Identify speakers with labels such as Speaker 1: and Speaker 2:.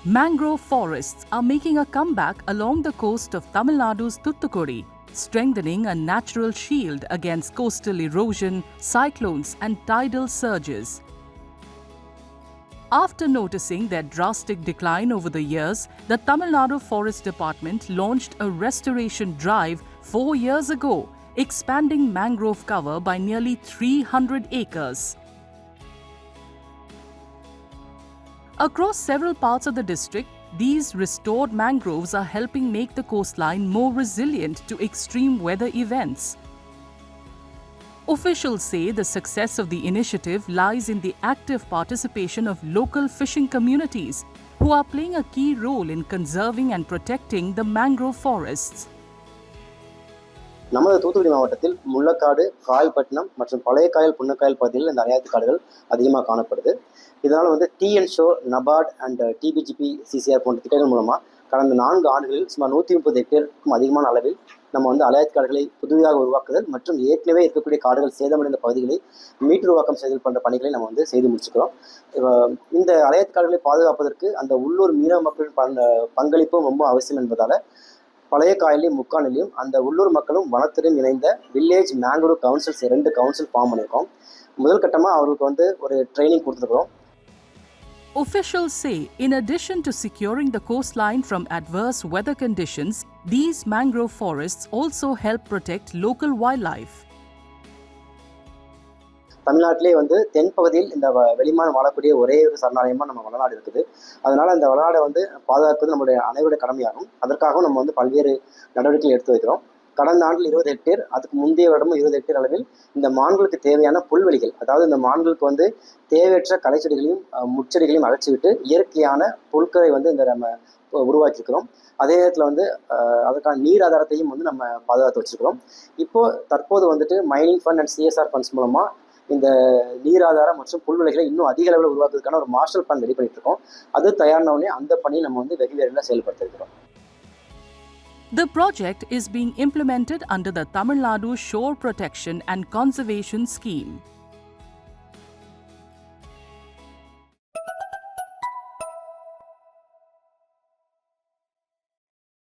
Speaker 1: Mangrove forests are making a comeback along the coast of Tamil Nadu's Thoothukudi, strengthening a natural shield against coastal erosion, cyclones and tidal surges. After noticing their drastic decline over the years, the Tamil Nadu Forest Department launched a restoration drive 4 years ago, expanding mangrove cover by nearly 300 acres. Across several parts of the district, these restored mangroves are helping make the coastline more resilient to extreme weather events. Officials say the success of the initiative lies in the active participation of local fishing communities, who are playing a key role in conserving and protecting the mangrove forests.
Speaker 2: நமது தூத்துக்குடி மாவட்டத்தில் முள்ளக்காடு, காயல்பட்டினம் மற்றும் பழைய காயல், புன்னக்காயல் பகுதிகளில் இந்த அலையாத்தி காடுகள் அதிகமாக காணப்படுது. இதனால் டிஎன்ஷோ, நபார்ட் அண்ட் டிபிஜிபி சிசிஆர் போன்ற திட்டங்கள் மூலமாக கடந்த 4 ஆண்டுகளில் சுமார் 130 ஹெக்டேருக்கும் அதிகமான அளவில் நம்ம அலையாத்தி காடுகளை புதிதாக உருவாக்குதல் மற்றும் ஏற்கனவே இருக்கக்கூடிய காடுகள் சேதமடைந்த பகுதிகளை மீட்டுருவாக்கம் செய்தல் போன்ற பணிகளை நம்ம செய்து முடிச்சுக்கிறோம். இந்த அலையாத்தி காடுகளை பாதுகாப்பதற்கு அந்த உள்ளூர் மீனவ மக்களின் பங்களிப்பும் ரொம்ப அவசியம் என்பதால் பழைய காயலையும் முக்கானிலையும் அந்த உள்ளூர் மக்களும் வனத்துறையும் இணைந்த village mangrove councils 2 council form பண்ணியிருக்கோம். முதல் கட்டமாக அவர்களுக்கு ஒரு ட்ரைனிங் கொடுத்துருக்கிறோம்.
Speaker 1: Officials say, in addition to securing the coastline from adverse weather conditions, these mangrove forests also help protect local wildlife.
Speaker 2: தமிழ்நாட்டிலே தென்பகுதியில் இந்த வெளிமான் வாழக்கூடிய ஒரே ஒரு சரணாலயமாக நம்ம வளநாடு இருக்குது. அதனால் இந்த வளநாடை பாதுகாப்பது நம்முடைய அனைவருடைய கடமையாகும். அதற்காகவும் நம்ம பல்வேறு நடவடிக்கைகள் எடுத்து வைக்கிறோம். கடந்த ஆண்டில் 20 ஹெக்டேர், அதுக்கு முந்தைய வருடமும் 20 ஹெக்டேர் அளவில் இந்த மான்களுக்கு தேவையான புல்வெளிகள், அதாவது இந்த மான்களுக்கு தேவையற்ற களைச்செடிகளையும் முட்செடிகளையும் அகற்றிவிட்டு இயற்கையான புல்களை இந்த நம்ம உருவாக்கியிருக்கிறோம். அதே நேரத்தில் அதற்கான நீர் ஆதாரத்தையும் நம்ம பாதுகாத்து வச்சிருக்கிறோம். தற்போது mining fund and CSR funds மூலமாக இந்த நீராதாரம் மற்றும் புல்வெளிகளை இன்னும் அதிக அளவில் உருவாக்குவதற்கான ஒரு மாஸ்டர் பிளான் ரெடி பண்ணிட்டு இருக்கோம். அது தயாரானவுடனே அந்த பணியை நம்ம வெகு விரைவில் செயல்படுத்த இருக்கிறோம்.
Speaker 1: The project is being implemented under the Tamil Nadu Shore Protection and Conservation Scheme.